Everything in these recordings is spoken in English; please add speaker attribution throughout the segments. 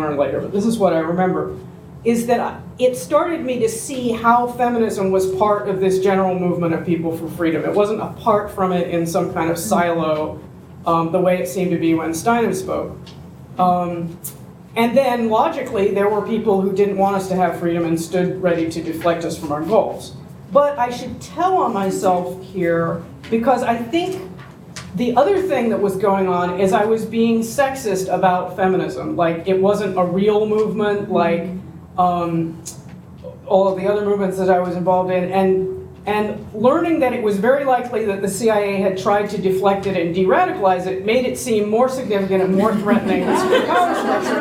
Speaker 1: learn later, but this is what I remember, is that it started me to see how feminism was part of this general movement of people for freedom. It wasn't apart from it in some kind of silo, the way it seemed to be when Steinem spoke. And then, logically, there were people who didn't want us to have freedom and stood ready to deflect us from our goals. But I should tell on myself here, because I think the other thing that was going on is I was being sexist about feminism. Like, it wasn't a real movement, like all of the other movements that I was involved in, and learning that it was very likely that the CIA had tried to deflect it and de-radicalize it made it seem more significant and more threatening to the power structure,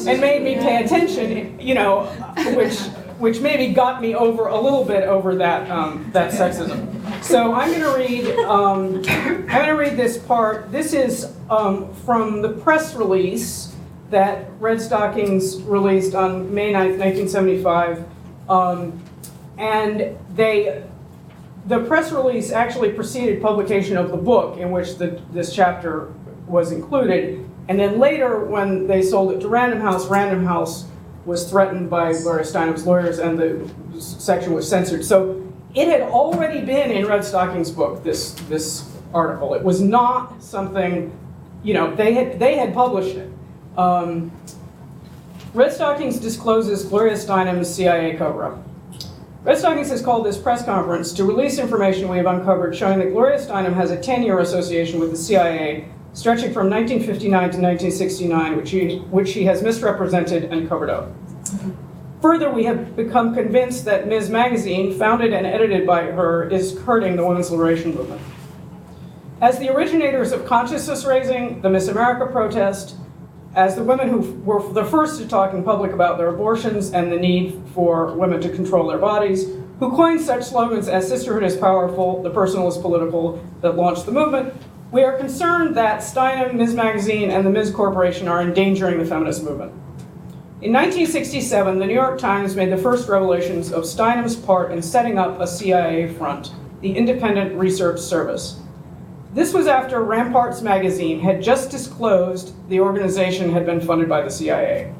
Speaker 1: and made me pay attention, you know, which maybe got me over a little bit over that that sexism. So I'm going to read this part. This is from the press release that Redstockings released on May 9th, 1975, and the press release actually preceded publication of the book in which this chapter was included, and then later when they sold it to Random House was threatened by Gloria Steinem's lawyers and the section was censored. So it had already been in Redstockings' book, this article. It was not something, you know, they had published it. Redstockings discloses Gloria Steinem's CIA cover-up. Redstockings has called this press conference to release information we have uncovered showing that Gloria Steinem has a 10-year association with the CIA stretching from 1959 to 1969, which she has misrepresented and covered up. Further, we have become convinced that Ms. Magazine, founded and edited by her, is hurting the women's liberation movement. As the originators of consciousness raising, the Miss America protest, as the women who were the first to talk in public about their abortions and the need for women to control their bodies, who coined such slogans as sisterhood is powerful, the personal is political, that launched the movement, we are concerned that Steinem, Ms. Magazine, and the Ms. Corporation are endangering the feminist movement. In 1967, the New York Times made the first revelations of Steinem's part in setting up a CIA front, the Independent Research Service. This was after Ramparts magazine had just disclosed the organization had been funded by the CIA.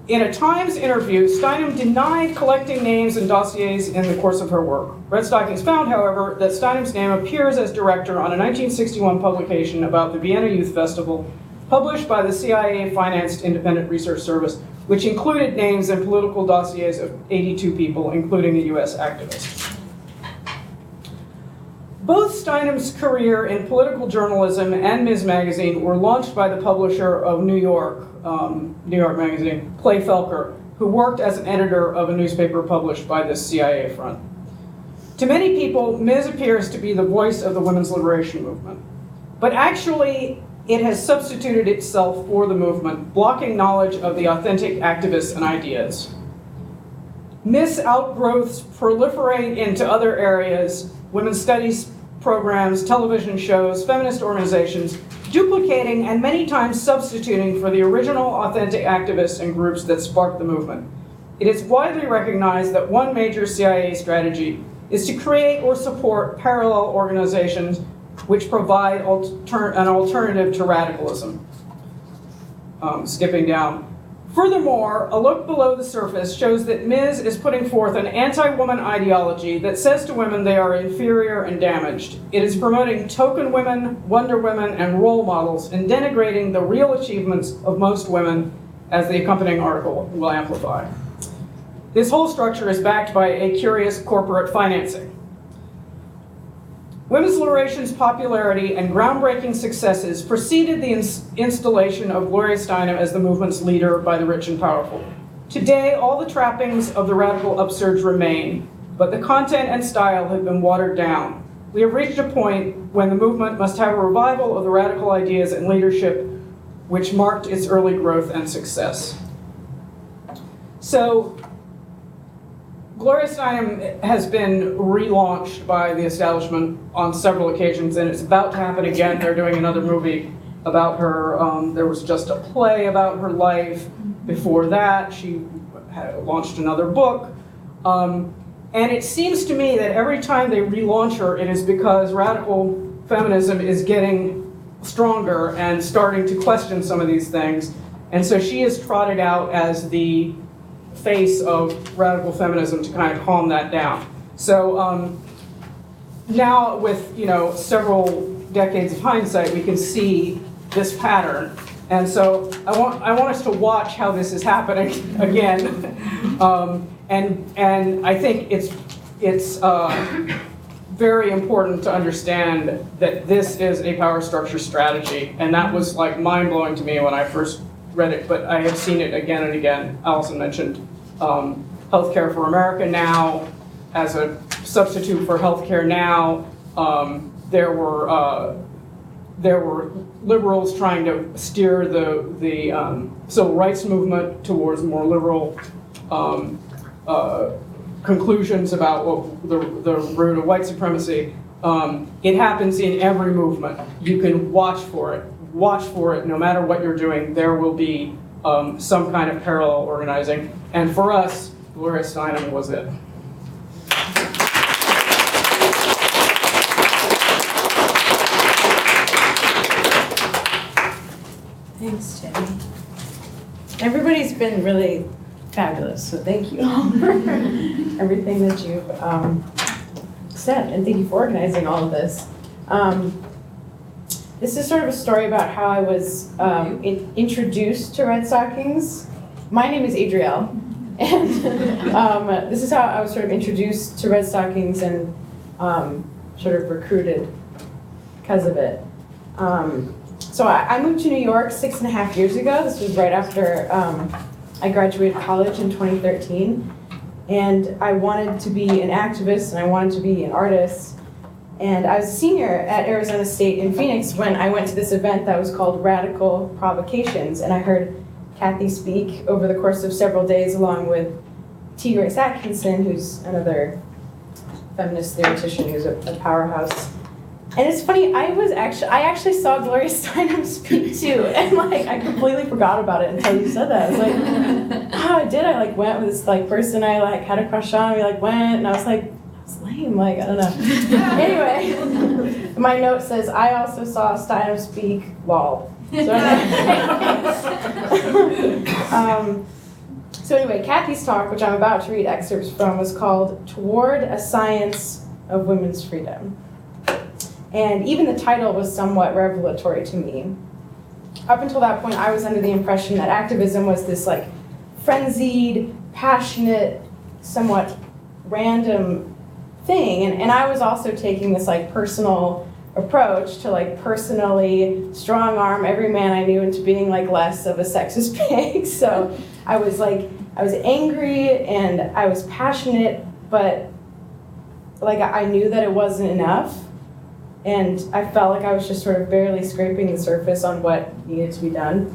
Speaker 1: In a Times interview, Steinem denied collecting names and dossiers in the course of her work. Redstockings found, however, that Steinem's name appears as director on a 1961 publication about the Vienna Youth Festival, published by the CIA-financed Independent Research Service, which included names and political dossiers of 82 people, including a US activist. Both Steinem's career in political journalism and Ms. Magazine were launched by the publisher of New York Magazine, Clay Felker, who worked as an editor of a newspaper published by the CIA front. To many people, Ms. appears to be the voice of the women's liberation movement, but actually it has substituted itself for the movement, blocking knowledge of the authentic activists and ideas. Ms. outgrowths proliferate into other areas, women's studies programs, television shows, feminist organizations, duplicating and many times substituting for the original authentic activists and groups that sparked the movement. It is widely recognized that one major CIA strategy is to create or support parallel organizations which provide an alternative to radicalism. Skipping down. Furthermore, a look below the surface shows that Ms. is putting forth an anti-woman ideology that says to women they are inferior and damaged. It is promoting token women, wonder women, and role models, and denigrating the real achievements of most women, as the accompanying article will amplify. This whole structure is backed by a curious corporate financing. Women's liberation's popularity and groundbreaking successes preceded the installation of Gloria Steinem as the movement's leader by the rich and powerful. Today, all the trappings of the radical upsurge remain, but the content and style have been watered down. We have reached a point when the movement must have a revival of the radical ideas and leadership which marked its early growth and success. So, Gloria Steinem has been relaunched by the establishment on several occasions, and it's about to happen again. They're doing another movie about her. There was just a play about her life. Before that, she had launched another book. And it seems to me that every time they relaunch her, it is because radical feminism is getting stronger and starting to question some of these things. And so she is trotted out as the face of radical feminism to kind of calm that down. So now with several decades of hindsight, we can see this pattern. And so I want us to watch how this is happening again. And I think it's very important to understand that this is a power structure strategy. And that was like mind-blowing to me when I first read it, but I have seen it again and again. Allison mentioned Healthcare for America Now as a substitute for Healthcare Now. There were liberals trying to steer the civil rights movement towards more liberal conclusions about the root of white supremacy. It happens in every movement. You can watch for it. Watch for it. No matter what you're doing, there will be some kind of parallel organizing. And for us, Gloria Steinem was it.
Speaker 2: Thanks, Jenny. Everybody's been really fabulous, so thank you all for everything that you've said, and thank you for organizing all of this. This is sort of a story about how I was introduced to Redstockings. My name is Adrielle, and this is how I was sort of introduced to Redstockings and sort of recruited because of it. So I moved to New York 6.5 years ago. This was right after I graduated college in 2013. And I wanted to be an activist and I wanted to be an artist. And I was a senior at Arizona State in Phoenix when I went to this event that was called Radical Provocations. And I heard Kathy speak over the course of several days along with T. Grace Atkinson, who's another feminist theoretician who's a powerhouse. And it's funny, I actually saw Gloria Steinem speak too, and I completely forgot about it until you said that. I was like, oh, I did. I went with this person I had a crush on. We went, and I was like, that's lame. I don't know. Anyway, my note says I also saw Steinem speak. Lol. So anyway, Kathy's talk, which I'm about to read excerpts from, was called "Toward a Science of Women's Freedom." And even the title was somewhat revelatory to me. Up until that point, I was under the impression that activism was this frenzied, passionate, somewhat random thing. And I was also taking this personal approach to personally strong arm every man I knew into being less of a sexist pig. So I was angry and I was passionate, but I knew that it wasn't enough. And I felt like I was just sort of barely scraping the surface on what needed to be done.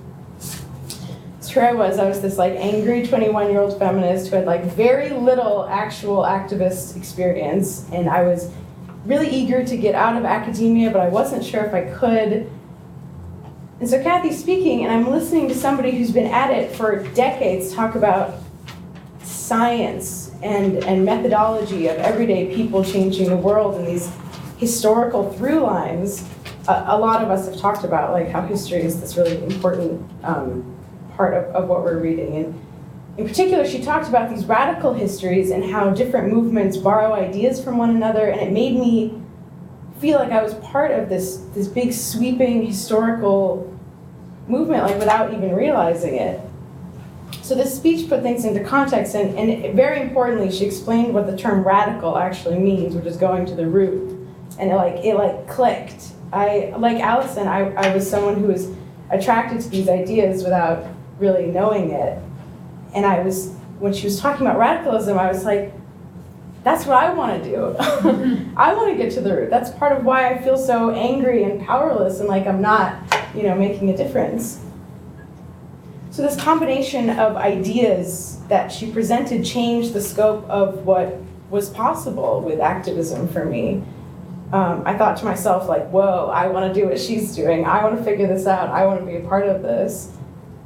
Speaker 2: So here I was this angry 21-year-old feminist who had very little actual activist experience. And I was really eager to get out of academia, but I wasn't sure if I could. And so Kathy's speaking, and I'm listening to somebody who's been at it for decades talk about science and methodology of everyday people changing the world and these historical through lines. A lot of us have talked about how history is this really important part of what we're reading. And in particular, she talked about these radical histories and how different movements borrow ideas from one another, and it made me feel like I was part of this big sweeping historical movement without even realizing it. So this speech put things into context, and very importantly, she explained what the term radical actually means, which is going to the root. And it clicked. Like Allison, I was someone who was attracted to these ideas without really knowing it. And when she was talking about radicalism, I was like, that's what I want to do. I want to get to the root. That's part of why I feel so angry and powerless and I'm not, making a difference. So this combination of ideas that she presented changed the scope of what was possible with activism for me. I thought to myself, whoa, I want to do what she's doing. I want to figure this out. I want to be a part of this.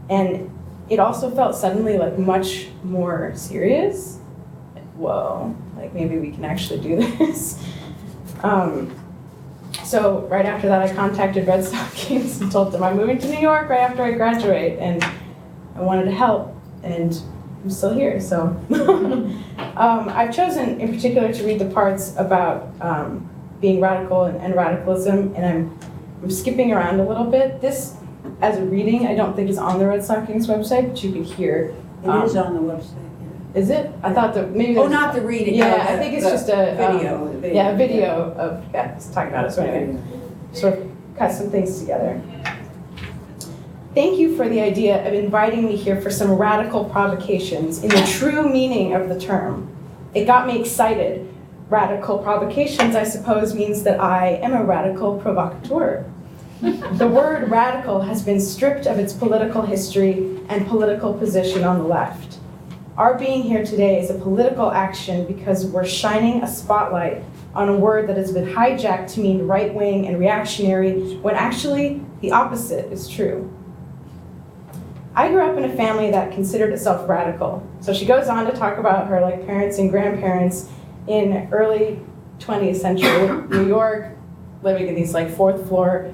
Speaker 2: And it also felt suddenly much more serious. Whoa, maybe we can actually do this. So right after that, I contacted Redstockings and told them I'm moving to New York right after I graduate. And I wanted to help, and I'm still here, so. I've chosen in particular to read the parts about being radical and radicalism, and I'm skipping around a little bit. This, as a reading, I don't think is on the Redstockings website, but you can hear.
Speaker 3: It is on the website.
Speaker 2: Is it? I thought that maybe.
Speaker 3: Oh, not the reading.
Speaker 2: Yeah,
Speaker 3: no,
Speaker 2: I think it's just a
Speaker 3: video.
Speaker 2: Yeah, a video of talking about it. So anyway, sort of cut some things together. Thank you for the idea of inviting me here for some radical provocations in the true meaning of the term. It got me excited. Radical provocations, I suppose, means that I am a radical provocateur. The word radical has been stripped of its political history and political position on the left. Our being here today is a political action because we're shining a spotlight on a word that has been hijacked to mean right-wing and reactionary, when actually the opposite is true. I grew up in a family that considered itself radical. So she goes on to talk about her parents and grandparents in early 20th century New York, living in these fourth floor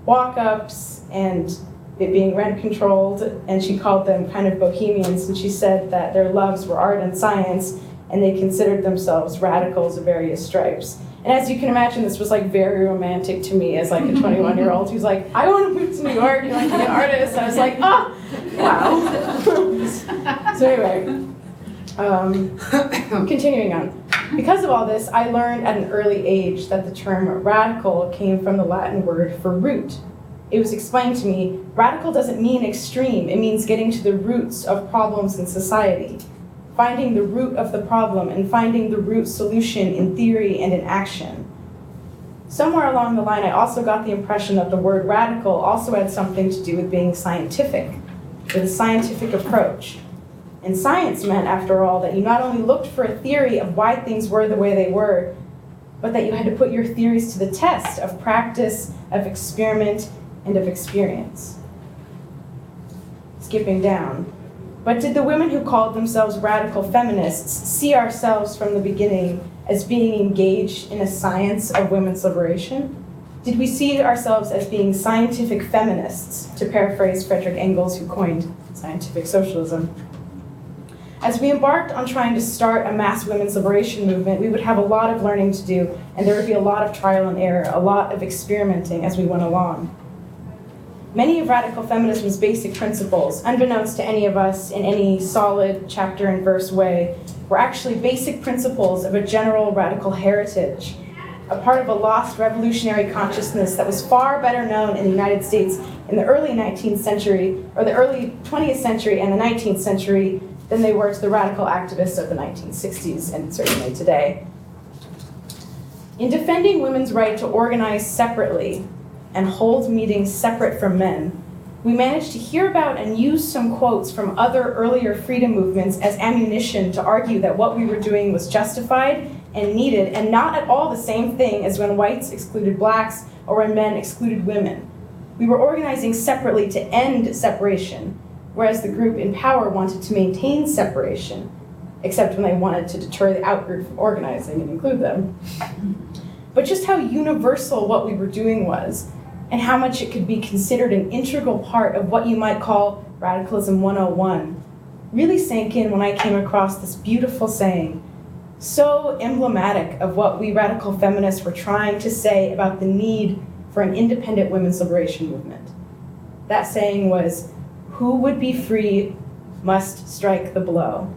Speaker 2: walk-ups and it being rent controlled, and she called them kind of bohemians, and she said that their loves were art and science, and they considered themselves radicals of various stripes. And as you can imagine, this was very romantic to me as a 21-year-old who's like, I want to move to New York and be an artist. I was like, oh, wow. So anyway, continuing on. Because of all this, I learned at an early age that the term radical came from the Latin word for root. It was explained to me, radical doesn't mean extreme, it means getting to the roots of problems in society. Finding the root of the problem and finding the root solution in theory and in action. Somewhere along the line, I also got the impression that the word radical also had something to do with being scientific, with a scientific approach. And science meant, after all, that you not only looked for a theory of why things were the way they were, but that you had to put your theories to the test of practice, of experiment, and of experience. Skipping down. But did the women who called themselves radical feminists see ourselves from the beginning as being engaged in a science of women's liberation? Did we see ourselves as being scientific feminists, to paraphrase Frederick Engels, who coined scientific socialism? As we embarked on trying to start a mass women's liberation movement, we would have a lot of learning to do, and there would be a lot of trial and error, a lot of experimenting as we went along. Many of radical feminism's basic principles, unbeknownst to any of us in any solid chapter and verse way, were actually basic principles of a general radical heritage, a part of a lost revolutionary consciousness that was far better known in the United States in the early 19th century, or the early 20th century and the 19th century, than they were to the radical activists of the 1960s and certainly today. In defending women's right to organize separately and hold meetings separate from men, we managed to hear about and use some quotes from other earlier freedom movements as ammunition to argue that what we were doing was justified and needed, and not at all the same thing as when whites excluded blacks or when men excluded women. We were organizing separately to end separation, whereas the group in power wanted to maintain separation, except when they wanted to deter the outgroup from organizing and include them. But just how universal what we were doing was, and how much it could be considered an integral part of what you might call Radicalism 101, really sank in when I came across this beautiful saying, so emblematic of what we radical feminists were trying to say about the need for an independent women's liberation movement. That saying was, who would be free must strike the blow.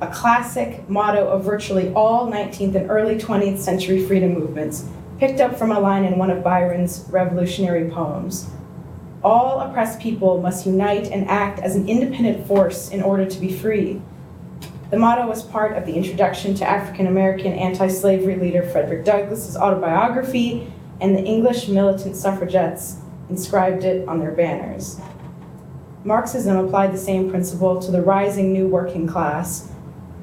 Speaker 2: A classic motto of virtually all 19th and early 20th century freedom movements, picked up from a line in one of Byron's revolutionary poems. All oppressed people must unite and act as an independent force in order to be free. The motto was part of the introduction to African-American anti-slavery leader Frederick Douglass's autobiography, and the English militant suffragettes inscribed it on their banners. Marxism applied the same principle to the rising new working class,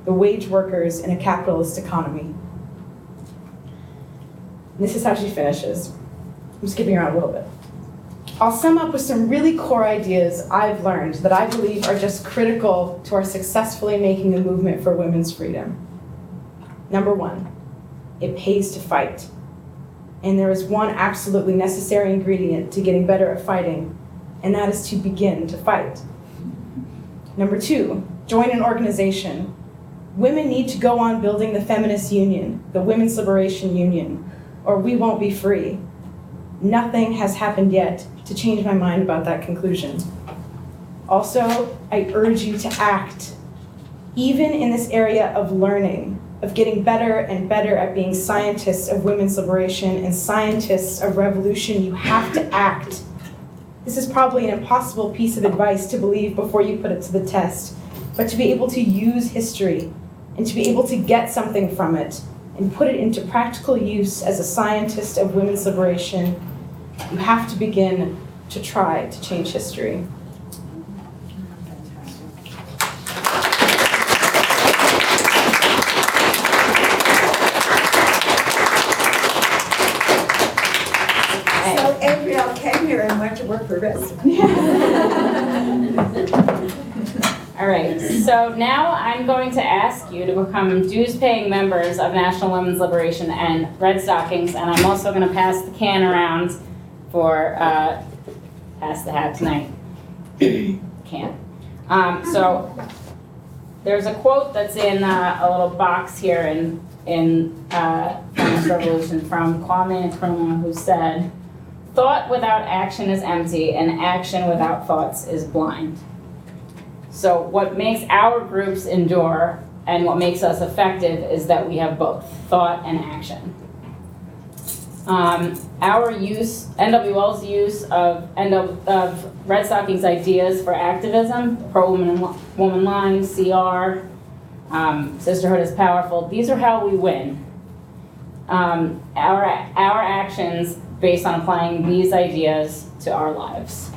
Speaker 2: the wage workers in a capitalist economy. This is how she finishes. I'm skipping around a little bit. I'll sum up with some really core ideas I've learned that I believe are just critical to our successfully making a movement for women's freedom. Number one, it pays to fight. And there is one absolutely necessary ingredient to getting better at fighting, and that is to begin to fight. Number 2, join an organization. Women need to go on building the feminist union, the Women's Liberation Union, or we won't be free. Nothing has happened yet to change my mind about that conclusion. Also, I urge you to act. Even in this area of learning, of getting better and better at being scientists of women's liberation and scientists of revolution, you have to act. This is probably an impossible piece of advice to believe before you put it to the test, but to be able to use history and to be able to get something from it and put it into practical use as a scientist of women's liberation, you have to begin to try to change history.
Speaker 3: So April came here and went to work for Redstockings.
Speaker 4: All right, so now I'm going to ask you to become dues-paying members of National Women's Liberation and Redstockings, and I'm also going to pass the can around for pass the hat tonight. Can. So there's a quote that's in a little box here in Feminist Revolution from Kwame Nkrumah, who said, "Thought without action is empty, and action without thoughts is blind." So what makes our groups endure and what makes us effective is that we have both thought and action. Our use, NWL's use of Redstockings ideas for activism, pro-woman line, CR, sisterhood is powerful, these are how we win. Our actions based on applying these ideas to our lives.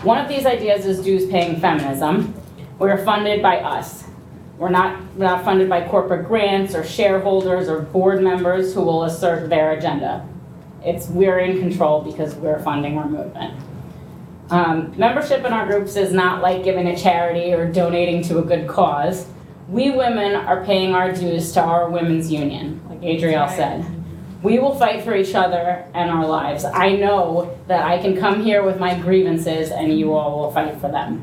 Speaker 4: One of these ideas is dues-paying feminism. We're funded by us. We're not funded by corporate grants or shareholders or board members who will assert their agenda. We're in control because we're funding our movement. Membership in our groups is not like giving a charity or donating to a good cause. We women are paying our dues to our women's union, like Adrielle said. We will fight for each other and our lives. I know that I can come here with my grievances and you all will fight for them.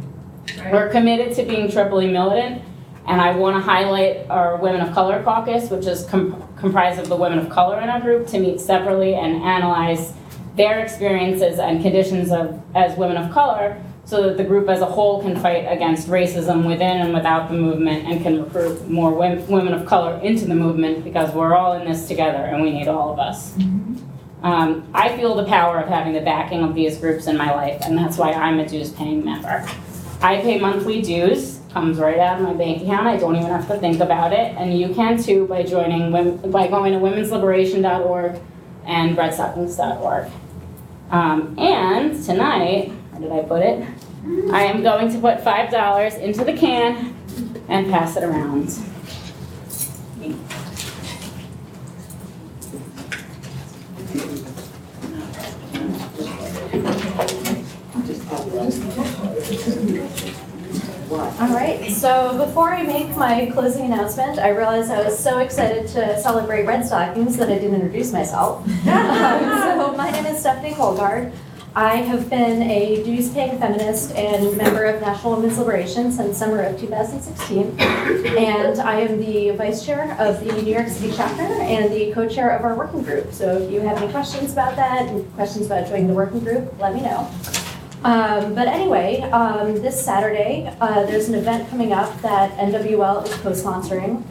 Speaker 4: Right. We're committed to being triply militant, and I want to highlight our Women of Color Caucus, which is comprised of the women of color in our group, to meet separately and analyze their experiences and conditions as women of color, so that the group as a whole can fight against racism within and without the movement and can recruit more women of color into the movement, because we're all in this together and we need all of us. I feel the power of having the backing of these groups in my life, and that's why I'm a dues-paying member. I pay monthly dues, comes right out of my bank account. I don't even have to think about it, and you can too by going to womensliberation.org and redstockings.org. And tonight, where did I put it? I am going to put $5 into the can and pass it around.
Speaker 5: All right, so before I make my closing announcement, I realized I was so excited to celebrate Redstockings that I didn't introduce myself. So my name is Stephanie Colgard. I have been a dues-paying feminist and member of National Women's Liberation since summer of 2016. And I am the vice chair of the New York City chapter and the co-chair of our working group. So if you have any questions about that and questions about joining the working group, let me know. But anyway, this Saturday, there's an event coming up that NWL is co-sponsoring.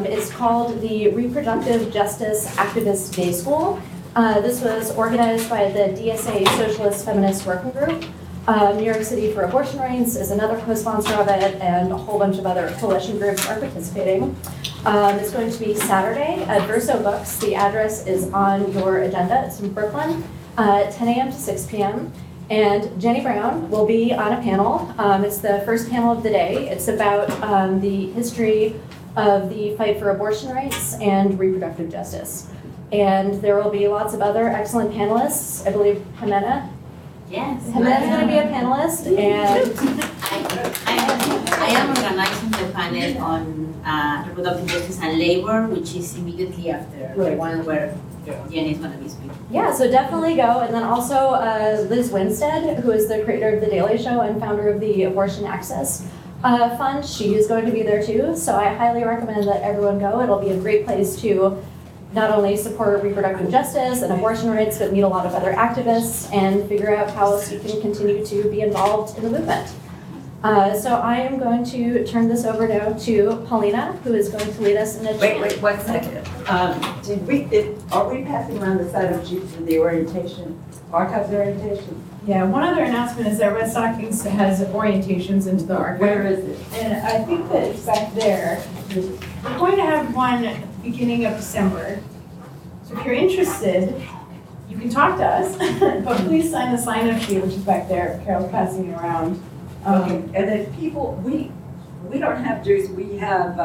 Speaker 5: It's called the Reproductive Justice Activist Day School. This was organized by the DSA Socialist Feminist Working Group. New York City for Abortion Rights is another co-sponsor of it, and a whole bunch of other coalition groups are participating. It's going to be Saturday at Verso Books. The address is on your agenda. It's in Brooklyn, 10 a.m. to 6 p.m. And Jenny Brown will be on a panel. It's the first panel of the day. It's about the history of the fight for abortion rights and reproductive justice. And there will be lots of other excellent panelists. I believe Jimena.
Speaker 6: Yes.
Speaker 5: Jimena's going to be a panelist, and
Speaker 6: I am organizing the panel on reproductive justice and labor, which is immediately after the one where Jenny's gonna be speaking.
Speaker 5: Yeah, so definitely go. And then also Liz Winstead, who is the creator of The Daily Show and founder of the Abortion Access Fund, she is going to be there too. So I highly recommend that everyone go. It'll be a great place to not only support reproductive justice and abortion rights, but meet a lot of other activists and figure out how else you can continue to be involved in the movement. So I am going to turn this over now to Paulina, who is going to lead us in a chant.
Speaker 3: Wait, 1 second. Are we passing around the side of sheets for the orientation, archives orientation?
Speaker 2: Yeah, one other announcement is that Redstockings has orientations into the archive.
Speaker 3: Where is it?
Speaker 2: And I think that it's back there. We're going to have one at the beginning of December. So if you're interested, you can talk to us, but please sign the sign-up sheet, which is back there. Carol's passing it around.
Speaker 3: Okay, and then people, we don't have dues, we have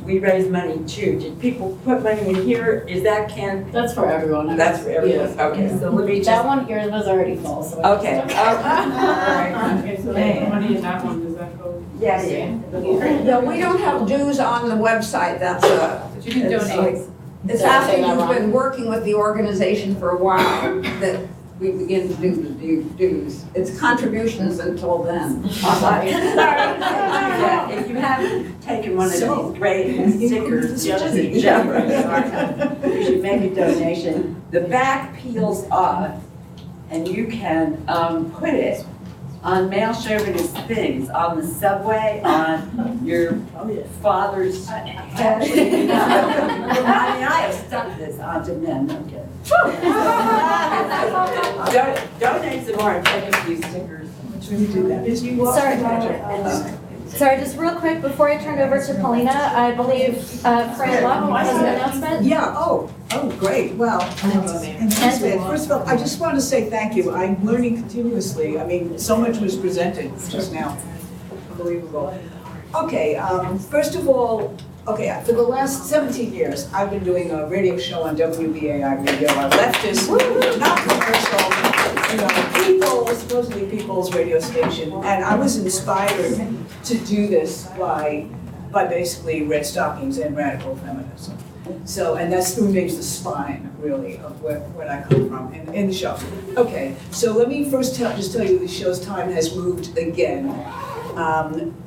Speaker 3: we raise money too. Did people put money in here? Is that
Speaker 4: That's for everyone.
Speaker 3: That's for everyone,
Speaker 4: Yes.
Speaker 3: okay, so let me
Speaker 4: That
Speaker 3: just,
Speaker 4: one, yours was already full, so.
Speaker 3: okay. All right.
Speaker 1: Okay, so the money in that one, does that go?
Speaker 3: Yeah.
Speaker 7: No, we don't have dues on the website, that's
Speaker 1: But you can
Speaker 7: it's
Speaker 1: donate.
Speaker 7: like- It's after you've been working with the organization for a while that we begin to do the dues. It's contributions until then.
Speaker 3: Yeah, if you haven't taken one of these great stickers, just jump you should make a donation. The back peels off, and you can put it on male chauvinist things, on the subway, on your father's head. I mean, I have stuck this onto men, no kidding. Donate some more and take a few stickers.
Speaker 5: Sorry, just real quick, before I turn it over to Paulina, I believe Fran Locke has an announcement.
Speaker 7: Yeah, oh, great, well, announcement. First of all, I just want to say thank you. I'm learning continuously. I mean, so much was presented just now. Unbelievable. Okay, first of all, for the last 17 years, I've been doing a radio show on WBAI radio, a leftist, not commercial, supposedly people's radio station. And I was inspired to do this by basically Redstockings and radical feminism. So, and that remains the spine, really, of what I come from in the show. Okay, so let me first just tell you the show's time has moved again.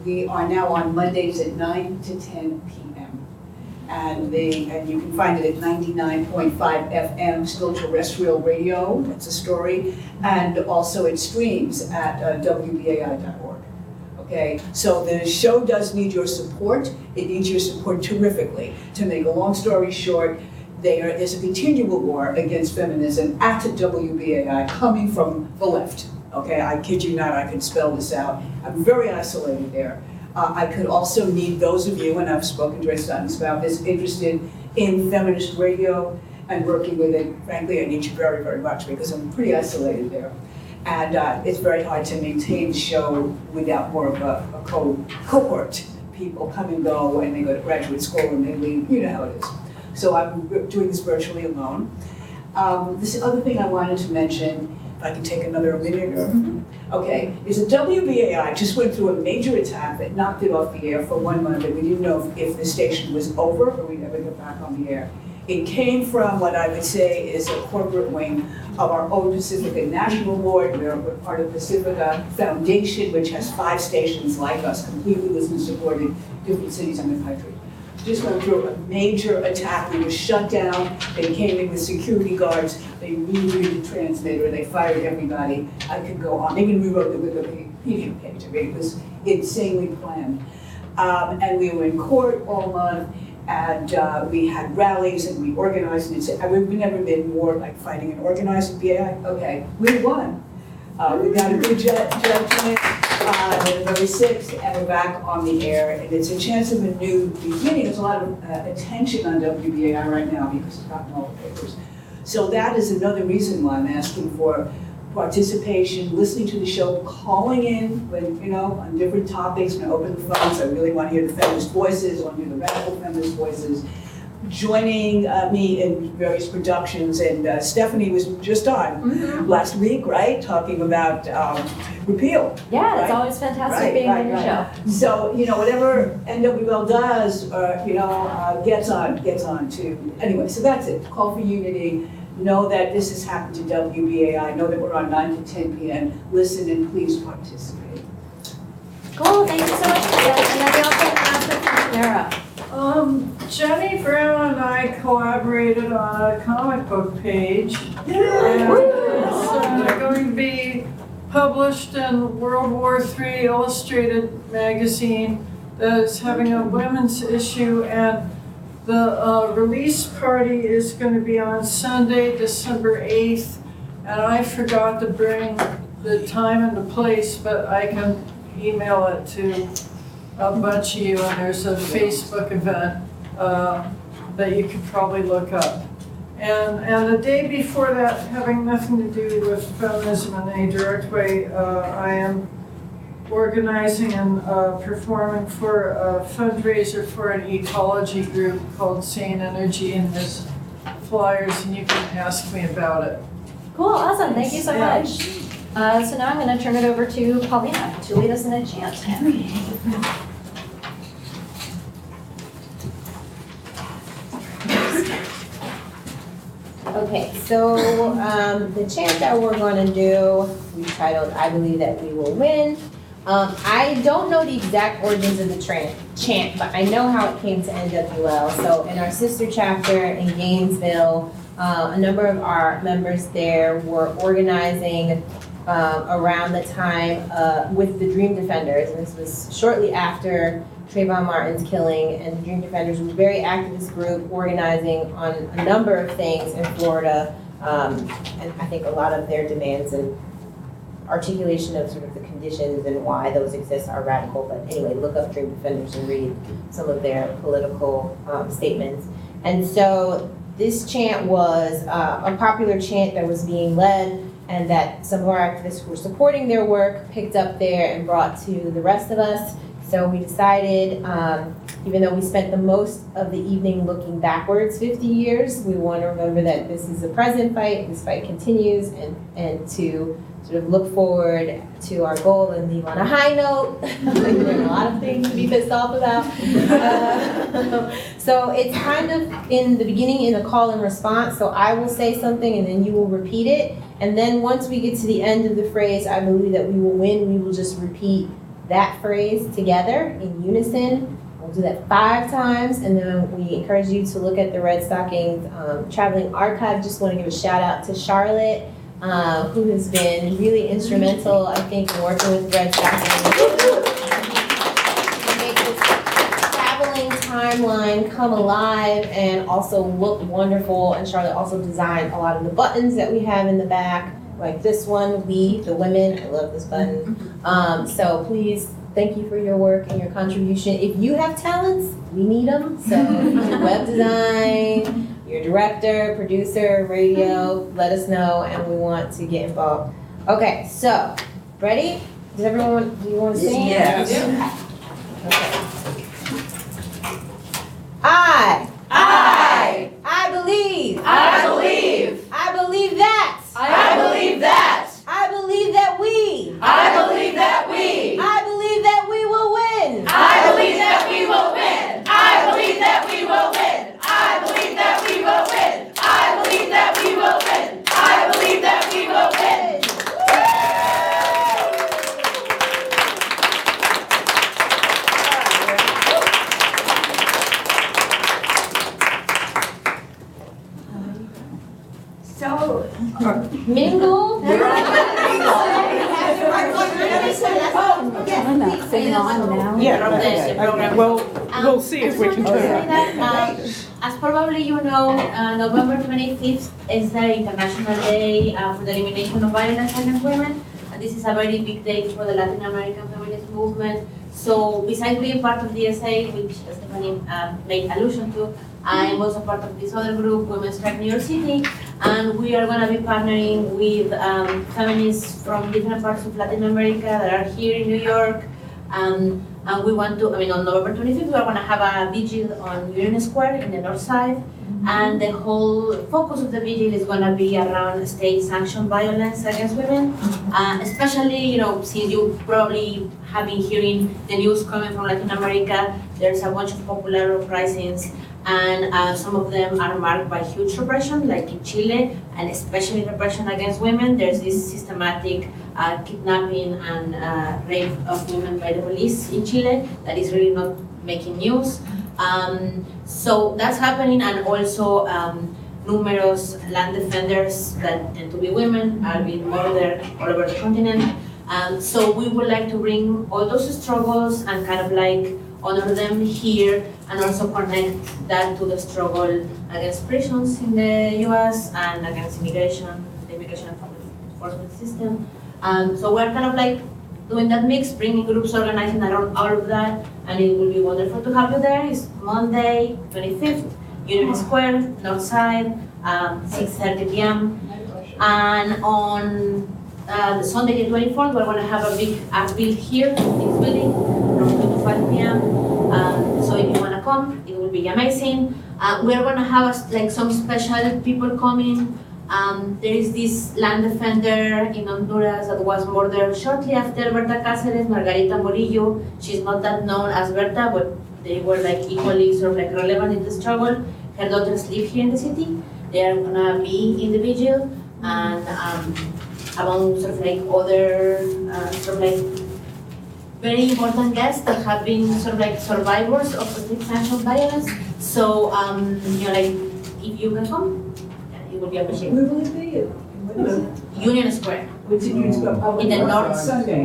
Speaker 7: We are now on Mondays at 9 to 10 p.m. And you can find it at 99.5 FM, still terrestrial radio, that's a story, and also it streams at WBAI.org. Okay, so the show does need your support. It needs your support terrifically. To make a long story short, there's a continual war against feminism at WBAI coming from the left. Okay, I kid you not, I could spell this out. I'm very isolated there. I could also need those of you, and I've spoken to Redstockings about this, interested in feminist radio and working with it. Frankly, I need you very, very much because I'm pretty isolated there. And it's very hard to maintain the show without more of a cohort. People come and go, and they go to graduate school and they leave, you know how it is. So I'm doing this virtually alone. This other thing I wanted to mention, if I can take another minute or, okay, is that WBAI just went through a major attack that knocked it off the air for 1 month, and we didn't know if the station was over or we'd ever get back on the air. It came from what I would say is a corporate wing of our own Pacifica National Board. We're part of Pacifica Foundation, which has 5 stations like us, completely listener-supported, different cities in the country. Just went through a major attack. We were shut down. They came in with security guards. They rebooted the transmitter. They fired everybody. I could go on. They even rewrote the Wikipedia page. I mean, it was insanely planned. And we were in court all month. And we had rallies and we organized, and we've never been more like fighting and organizing BAI. Okay, we won. We got a good judgment November 6th, and we're back on the air. And it's a chance of a new beginning. There's a lot of attention on WBAI right now because it's gotten all the papers. So that is another reason why I'm asking for participation, listening to the show, calling in when, on different topics, when I open the phones. I really want to hear the feminist voices, I want to hear the radical feminist voices. joining me in various productions, and Stephanie was just on last week, right? Talking about repeal.
Speaker 5: Yeah, it's
Speaker 7: Right.
Speaker 5: always fantastic
Speaker 7: Right,
Speaker 5: being
Speaker 7: right,
Speaker 5: on your
Speaker 7: right.
Speaker 5: show.
Speaker 7: So, whatever NWL does, gets on to, anyway, so that's it. Call for unity. Know that this has happened to WBAI. Know that we're on 9 to 10 p.m. Listen and please participate.
Speaker 5: Cool, thank you so much, Leah. And then we also have an announcement from Tamara.
Speaker 8: Jenny Brown and I collaborated on a comic book page. And it's going to be published in World War III Illustrated magazine that is having a women's issue, and the release party is going to be on Sunday, December 8th, and I forgot to bring the time and the place, but I can email it to a bunch of you, and there's a Facebook event that you could probably look up. And the day before that, having nothing to do with feminism in any direct way, I am organizing and performing for a fundraiser for an ecology group called Sane Energy, and there's flyers, and you can ask me about it.
Speaker 5: Cool, awesome, thank you so
Speaker 8: Yeah.
Speaker 5: much. So now I'm gonna turn it over to Paulina to lead us in a chant.
Speaker 9: Okay, so the chant that we're going to do, we titled "I Believe That We Will Win." I don't know the exact origins of the chant, but I know how it came to NWL. So in our sister chapter in Gainesville, a number of our members there were organizing around the time with the Dream Defenders, and this was shortly after Trayvon Martin's killing, and the Dream Defenders was a very activist group organizing on a number of things in Florida, and I think a lot of their demands and articulation of sort of the conditions and why those exist are radical. But anyway, look up Dream Defenders and read some of their political statements. And so this chant was a popular chant that was being led, and that some of our activists who were supporting their work picked up there and brought to the rest of us. So we decided, even though we spent the most of the evening looking backwards 50 years, we want to remember that this is a present fight, this fight continues, and to sort of look forward to our goal and leave on a high note. There are a lot of things to be pissed off about. So it's kind of in the beginning in a call and response. So I will say something and then you will repeat it. And then once we get to the end of the phrase, I believe that we will win, we will just repeat that phrase together in unison. We'll do that 5 times, and then we encourage you to look at the Redstockings Traveling Archive. Just want to give a shout out to Charlotte, who has been really instrumental, I think, in working with Redstockings to make this traveling timeline come alive and also look wonderful. And Charlotte also designed a lot of the buttons that we have in the back, like this one, we, the women. I love this button. So please, thank you for your work and your contribution. If you have talents, we need them. So web design, your director, producer, radio, let us know, and we want to get involved. Okay, so, ready? Does everyone, do you want to sing?
Speaker 3: Yes.
Speaker 9: Okay. I believe that. I believe that we will win. I believe that we will win. I believe that we will win. I believe that we will win. I believe that we will win. I believe that we will win.
Speaker 3: So,
Speaker 9: Mingle.
Speaker 1: Yeah, well, we'll see if we can turn it.
Speaker 6: As probably you know, November 25th is the International Day for the Elimination of Violence Against Women. And this is a very big day for the Latin American feminist movement. So besides being part of the DSA, which Stephanie made allusion to, I am also part of this other group, Women's Strike New York City, and we are going to be partnering with feminists from different parts of Latin America that are here in New York. And we want to, on November 25th, we're gonna have a vigil on Union Square in the north side. And the whole focus of the vigil is gonna be around state-sanctioned violence against women. Especially, since you probably have been hearing the news coming from Latin America, there's a bunch of popular uprisings, and some of them are marked by huge repression, like in Chile, and especially repression against women. There's this systematic kidnapping and rape of women by the police in Chile that is really not making news. So that's happening, and also numerous land defenders that tend to be women are being murdered all over the continent. So we would like to bring all those struggles and kind of like honor them here, and also connect that to the struggle against prisons in the US and against immigration, the immigration enforcement system. So we're kind of like doing that mix, bringing groups organizing around all of that, and it will be wonderful to have you there. It's Monday, 25th, Union Square, North Side, 6:30 p.m. And on the Sunday, the 24th, we're going to have a big appeal here in this building from 2 to 5 p.m. So if you want to come, it will be amazing. We're going to have some special people coming. There is this land defender in Honduras that was murdered shortly after Berta Cáceres, Margarita Morillo. She's not that known as Berta, but they were equally relevant in the struggle. Her daughters live here in the city. They are gonna be in the vigil, and among other very important guests that have been survivors of state-sanctioned violence. So if you can come, it would be appreciated.
Speaker 7: Where will it be?
Speaker 6: Union Square.
Speaker 7: In
Speaker 6: the north.
Speaker 7: Sunday.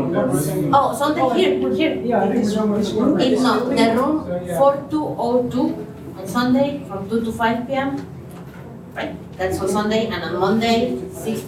Speaker 6: Oh, Sunday here.
Speaker 1: Yeah, I think it's room.
Speaker 6: It's not the room 4202 on Sunday from 2 to 5 p.m. Right? That's on Sunday, and on Monday 6.